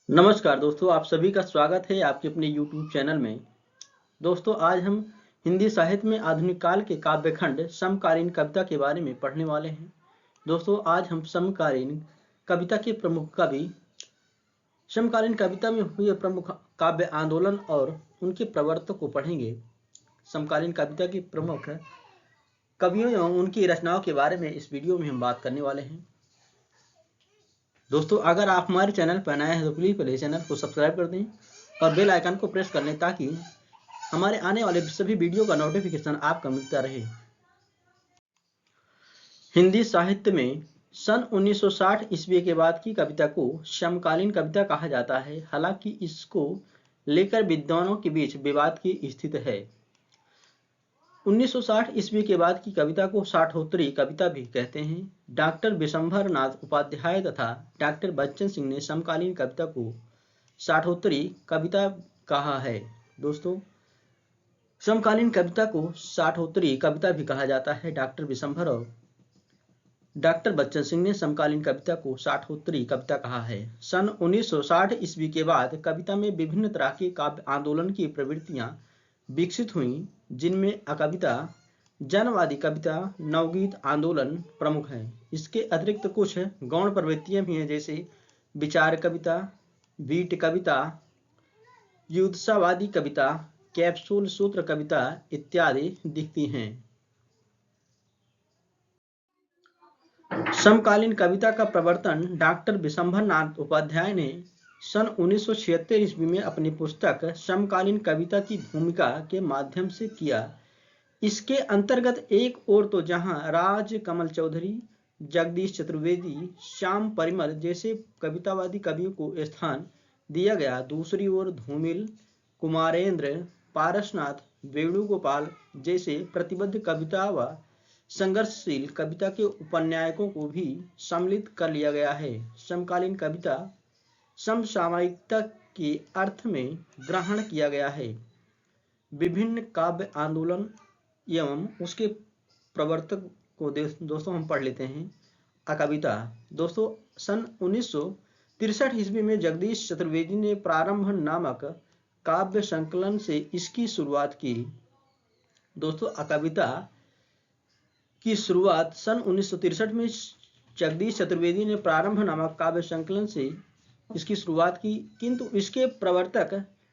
नमस्कार दोस्तों, आप सभी का स्वागत है आपके अपने YouTube चैनल में। दोस्तों, आज हम हिंदी साहित्य में आधुनिक काल के काव्यखंड समकालीन कविता के बारे में पढ़ने वाले हैं। दोस्तों, आज हम समकालीन कविता के प्रमुख कवि, समकालीन कविता में हुए प्रमुख काव्य आंदोलन और उनके प्रवर्तक को पढ़ेंगे। समकालीन कविता के प्रमुख कवियों एवं उनकी रचनाओं के बारे में इस वीडियो में हम बात करने वाले हैं। दोस्तों, अगर आप हमारे चैनल पर नए हैं तो प्लीज़ पहले चैनल को सब्सक्राइब कर दें और बेल आइकन को प्रेस कर लें ताकि हमारे आने वाले सभी वीडियो का नोटिफिकेशन आपको मिलता रहे। हिंदी साहित्य में सन 1960 ईस्वी के बाद की कविता को समकालीन कविता कहा जाता है। हालांकि इसको लेकर विद्वानों के बीच विवाद की स्थिति है। 1960 ईस्वी के बाद की कविता को साठोत्तरी कविता भी कहते हैं। डॉक्टर विशंभर नाथ उपाध्याय तथा डॉक्टर बच्चन सिंह ने समकालीन कविता को साठोत्तरी कविता कहा है। दोस्तों, समकालीन कविता को साठोत्तरी कविता भी कहा जाता है। डॉक्टर विशंभर और डॉक्टर बच्चन सिंह ने समकालीन कविता को साठोत्तरी कविता कहा है। सन 1960 ईस्वी के बाद कविता में विभिन्न तरह के काव्य आंदोलन की प्रवृत्तियां विकसित हुई, जिनमें अकविता, जनवादी कविता, नवगीत आंदोलन प्रमुख हैं। इसके अतिरिक्त कुछ गौण प्रवृत्तियां भी हैं, जैसे विचार कविता, बीट कविता, युद्धसावादी कविता, कैप्सूल सूत्र कविता इत्यादि दिखती हैं। समकालीन कविता का प्रवर्तन डॉक्टर विशंभर नाथ उपाध्याय ने सन 1976 ईस्वी में अपनी पुस्तक समकालीन कविता की भूमिका के माध्यम से किया। इसके अंतर्गत एक ओर तो जहां राज कमल चौधरी, जगदीश चतुर्वेदी, श्याम परिमल जैसे कवितावादी कवियों को स्थान दिया गया, दूसरी ओर धूमिल, कुमारेंद्र, पारसनाथ, वेणुगोपाल जैसे प्रतिबद्ध कविता व संघर्षशील कविता के उपन्यायकों को भी सम्मिलित कर लिया गया है। समकालीन कविता समसामयिकता के अर्थ में ग्रहण किया गया है। विभिन्न काव्य आंदोलन एवं उसके प्रवर्तक को दोस्तों हम पढ़ लेते हैं। अकविता, दोस्तों सन 1963 ईस्वी में जगदीश चतुर्वेदी ने प्रारंभ नामक काव्य संकलन से इसकी शुरुआत की। दोस्तों, अकविता की शुरुआत सन 1963 में जगदीश चतुर्वेदी ने प्रारंभ नामक काव्य संकलन से इसकी शुरुआत की, किंतु इसके प्रवर्तक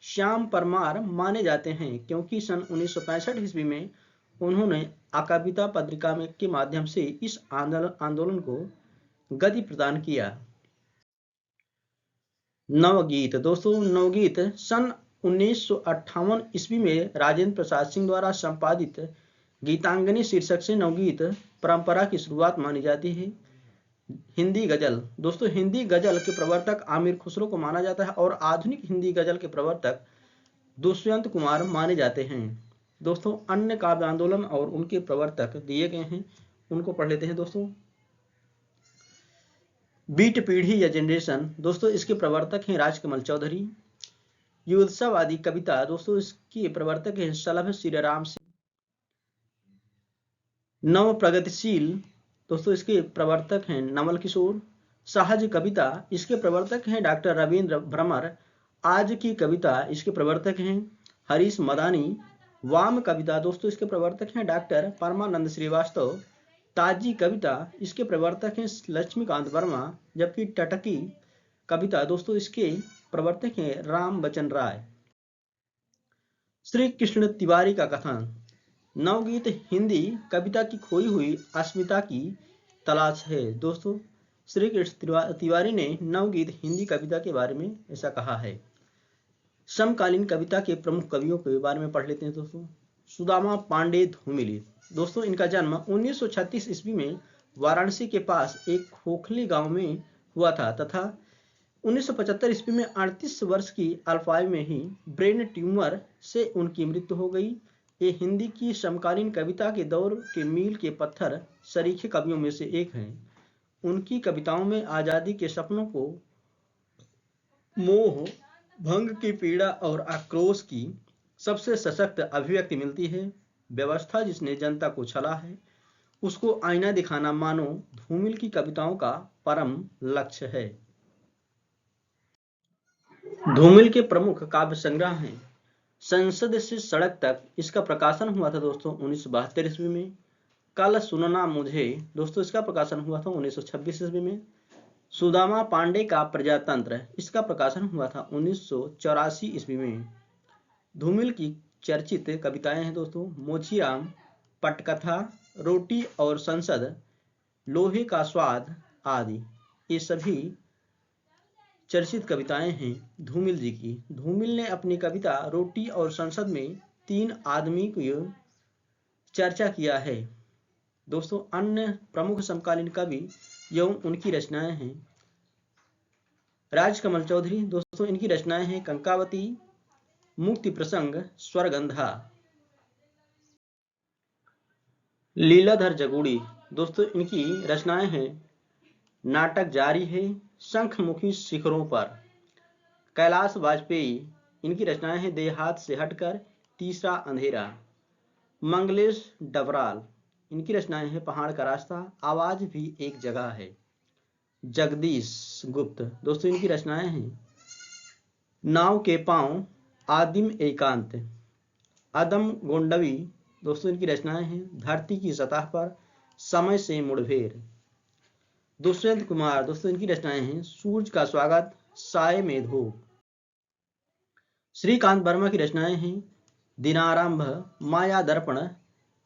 श्याम परमार माने जाते हैं, क्योंकि सन 1965 ईस्वी में उन्होंने अकविता पत्रिका के माध्यम से इस आंदोलन को गति प्रदान किया। नवगीत, दोस्तों नवगीत सन 1958 ईस्वी में राजेंद्र प्रसाद सिंह द्वारा संपादित गीतांजलि शीर्षक से नवगीत परंपरा की शुरुआत मानी जाती है। हिंदी गजल, दोस्तों हिंदी गजल के प्रवर्तक आमिर खुसरो को माना जाता है और आधुनिक हिंदी गजल के प्रवर्तक दुष्यंत कुमार माने जाते हैं। दोस्तों, अन्य काव्य आंदोलन और उनके प्रवर्तक दिए गए हैं, उनको पढ़ लेते हैं। दोस्तों, बीट पीढ़ी या जनरेशन, दोस्तों इसके प्रवर्तक हैं राजकमल चौधरी। युद्धसावादी कविता, दोस्तों इसके प्रवर्तक हैं सलभ श्रीराम सिंह। नव प्रगतिशील, दोस्तों इसके प्रवर्तक हैं नवल किशोर। सहज कविता, इसके प्रवर्तक हैं डॉक्टर रविंद्र भ्रमर। आज की कविता, इसके प्रवर्तक हैं हरीश मदानी। वाम कविता, दोस्तों इसके प्रवर्तक हैं डॉक्टर परमानंद श्रीवास्तव। ताजी कविता, इसके प्रवर्तक हैं लक्ष्मीकांत वर्मा। जबकि टटकी कविता, दोस्तों इसके प्रवर्तक हैं राम बचन राय। श्री कृष्ण तिवारी का कथन, नवगीत हिंदी कविता की खोई हुई अस्मिता की तलाश है। दोस्तों, श्री कृष्ण तिवारी ने नवगीत हिंदी कविता के बारे में ऐसा कहा है। समकालीन कविता के प्रमुख कवियों के बारे में पढ़ लेते हैं। दोस्तों, सुदामा पांडे धूमिल, दोस्तों इनका जन्म 1936 ईस्वी में वाराणसी के पास एक खोखली गांव में हुआ था तथा 1975 ईस्वी में 38 वर्ष की अल्पायु में ही ब्रेन ट्यूमर से उनकी मृत्यु हो गई। ये हिंदी की समकालीन कविता के दौर के मील के पत्थर सरीखे कवियों में से एक हैं। उनकी कविताओं में आजादी के सपनों को, मोह भंग की पीड़ा और आक्रोश की सबसे सशक्त अभिव्यक्ति मिलती है। व्यवस्था जिसने जनता को छला है, उसको आईना दिखाना मानो धूमिल की कविताओं का परम लक्ष्य है। धूमिल के प्रमुख काव्य संग्रह हैं संसद से सड़क तक, इसका प्रकाशन हुआ था दोस्तों 1972 ईस्वी में। कल सुनना मुझे, दोस्तों इसका प्रकाशन हुआ था 1926 ईस्वी में। सुदामा पांडे का प्रजातंत्र, इसका प्रकाशन हुआ था 1984 ईस्वी में। धूमिल की चर्चित कविताएं हैं दोस्तों मोचीराम, पटकथा, रोटी और संसद, लोहे का स्वाद आदि। ये सभी चर्चित कविताएं हैं धूमिल जी की। धूमिल ने अपनी कविता रोटी और संसद में 3 आदमी की चर्चा किया है। दोस्तों अन्य प्रमुख समकालीन कवि एवं उनकी रचनाएं हैं राजकमल चौधरी, दोस्तों इनकी रचनाएं हैं कंकावती, मुक्ति प्रसंग, स्वरगंधा। लीलाधर जगूड़ी, दोस्तों इनकी रचनाएं हैं नाटक जारी है, शंखमुखी शिखरों पर। कैलाश वाजपेयी, इनकी रचनाएं हैं देहात से हटकर, तीसरा अंधेरा। मंगलेश डबराल, इनकी रचनाएं हैं पहाड़ का रास्ता, आवाज भी एक जगह है। जगदीश गुप्त, दोस्तों इनकी रचनाएं हैं नाव के पांव, आदिम एकांत। आदम गोंडवी, दोस्तों इनकी रचनाएं हैं धरती की सतह पर, समय से मुठभेड़। दुष्यंत कुमार, दोस्तों इनकी रचनाएं हैं सूरज का स्वागत, साए में धूप। श्रीकांत वर्मा की रचनाएं हैं दिनारंभ, माया दर्पण,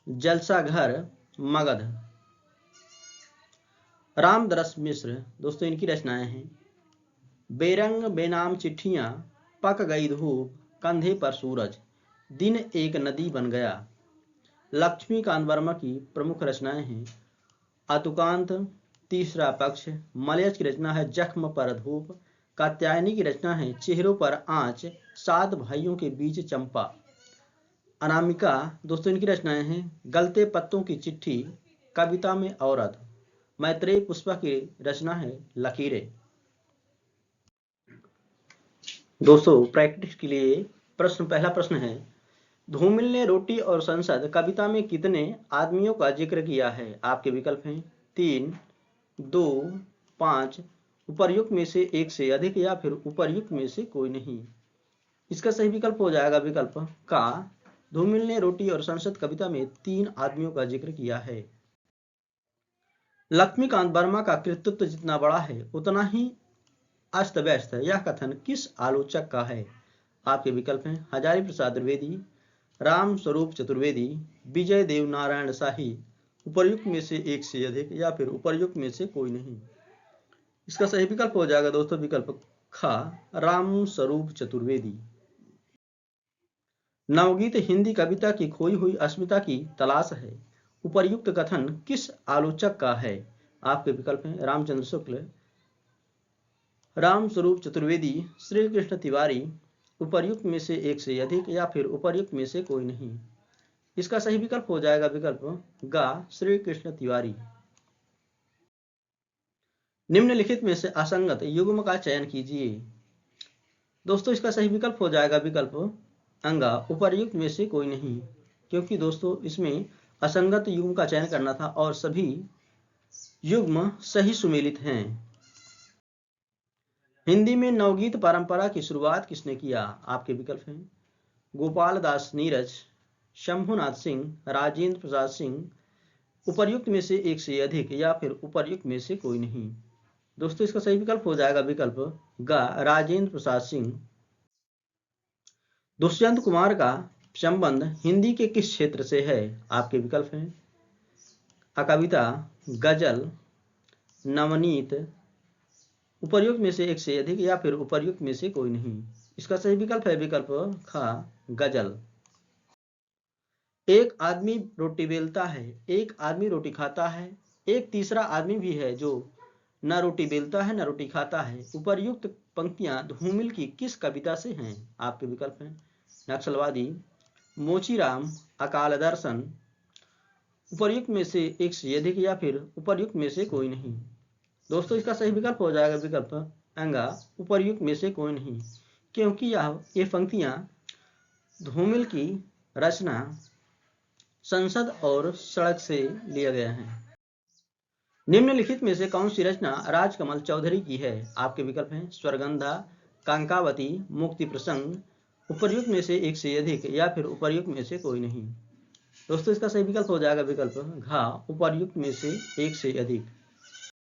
जलसा घर, मगध। रामदरस मिश्र, दोस्तों इनकी रचनाएं हैं बेरंग बेनाम चिट्ठियां, पक गई धूप, कंधे पर सूरज, दिन एक नदी बन गया। लक्ष्मीकांत वर्मा की प्रमुख रचनाएं हैं अतुकांत, तीसरा पक्ष। मलयज की रचना है जख्म पर धूप। कात्यायनी की रचना है चेहरों पर आंच, 7 भाइयों के बीच चंपा। अनामिका, दोस्तों इनकी रचनाएं हैं गलते पत्तों की चिट्ठी, कविता में औरत। मैत्रेय पुष्पा की रचना है लकीरें। दोस्तों प्रैक्टिस के लिए पहला प्रश्न है धूमिल ने रोटी और संसद कविता में कितने आदमियों का जिक्र किया है? आपके विकल्प हैं 3, 2, 5, उपर्युक्त में से एक से अधिक या फिर उपर्युक्त में से कोई नहीं। इसका सही विकल्प हो जाएगा विकल्प का, धूमिल ने रोटी और संसद कविता में 3 आदमियों का जिक्र किया है। लक्ष्मीकांत वर्मा का कृतित्व जितना बड़ा है उतना ही अस्त व्यस्त है, यह कथन किस आलोचक का है? आपके विकल्प हैं हजारी प्रसाद द्विवेदी, राम स्वरूप चतुर्वेदी, विजय देव नारायण शाही, उपर्युक्त में से एक से अधिक या फिर उपर्युक्त में से कोई नहीं। इसका सही विकल्प हो जाएगा दोस्तों विकल्प खा, राम स्वरूप चतुर्वेदी। नवगीत हिंदी कविता की खोई हुई अस्मिता की तलाश है, उपर्युक्त कथन किस आलोचक का है? आपके विकल्प हैं रामचंद्र शुक्ल, राम स्वरूप चतुर्वेदी, श्री कृष्ण तिवारी, उपर्युक्त में से एक से अधिक या फिर उपर्युक्त में से कोई नहीं। इसका सही विकल्प हो जाएगा विकल्प गा, श्री कृष्ण तिवारी। निम्नलिखित में से असंगत युग्म का चयन कीजिए। दोस्तों इसका सही विकल्प हो जाएगा विकल्प अंगा, उपर्युक्त में से कोई नहीं, क्योंकि दोस्तों इसमें असंगत युग्म का चयन करना था और सभी युग्म सही सुमेलित हैं। हिंदी में नवगीत परंपरा की शुरुआत किसने किया? आपके विकल्प हैं गोपाल दास नीरज, शंभुनाथ सिंह, राजेंद्र प्रसाद सिंह, उपर्युक्त में से एक से अधिक या फिर उपर्युक्त में से कोई नहीं। दोस्तों इसका सही विकल्प हो जाएगा विकल्प ग, राजेंद्र प्रसाद सिंह। दुष्यंत कुमार का संबंध हिंदी के किस क्षेत्र से है? आपके विकल्प हैं कविता, गजल, नवनीत, उपर्युक्त में से एक से अधिक या फिर उपर्युक्त में से कोई नहीं। इसका सही विकल्प है विकल्प खा, गजल। एक आदमी रोटी बेलता है, एक आदमी रोटी खाता है, एक तीसरा आदमी भी है जो न रोटी बेलता है न रोटी खाता है। उपर्युक्त पंक्तियां धूमिल की किस कविता से हैं? आपके विकल्प हैं नक्सलवादी, मोचीराम, अकाल दर्शन, उपर्युक्त में से एक से अधिक या फिर उपर्युक्त में से कोई नहीं। दोस्तों इसका सही विकल्प हो जाएगा विकल्प अंगा, उपर्युक्त में से कोई नहीं, क्योंकि ये पंक्तियां धूमिल की रचना संसद और सड़क से लिया गया है। निम्नलिखित में से कौन सी रचना राजकमल चौधरी की है? आपके विकल्प हैं स्वरगंधा, कांकावती, मुक्ति प्रसंग, उपर्युक्त में से एक से अधिक या फिर उपर्युक्त में से कोई नहीं। दोस्तों इसका सही विकल्प हो जाएगा विकल्प घ, उपर्युक्त में से एक से अधिक।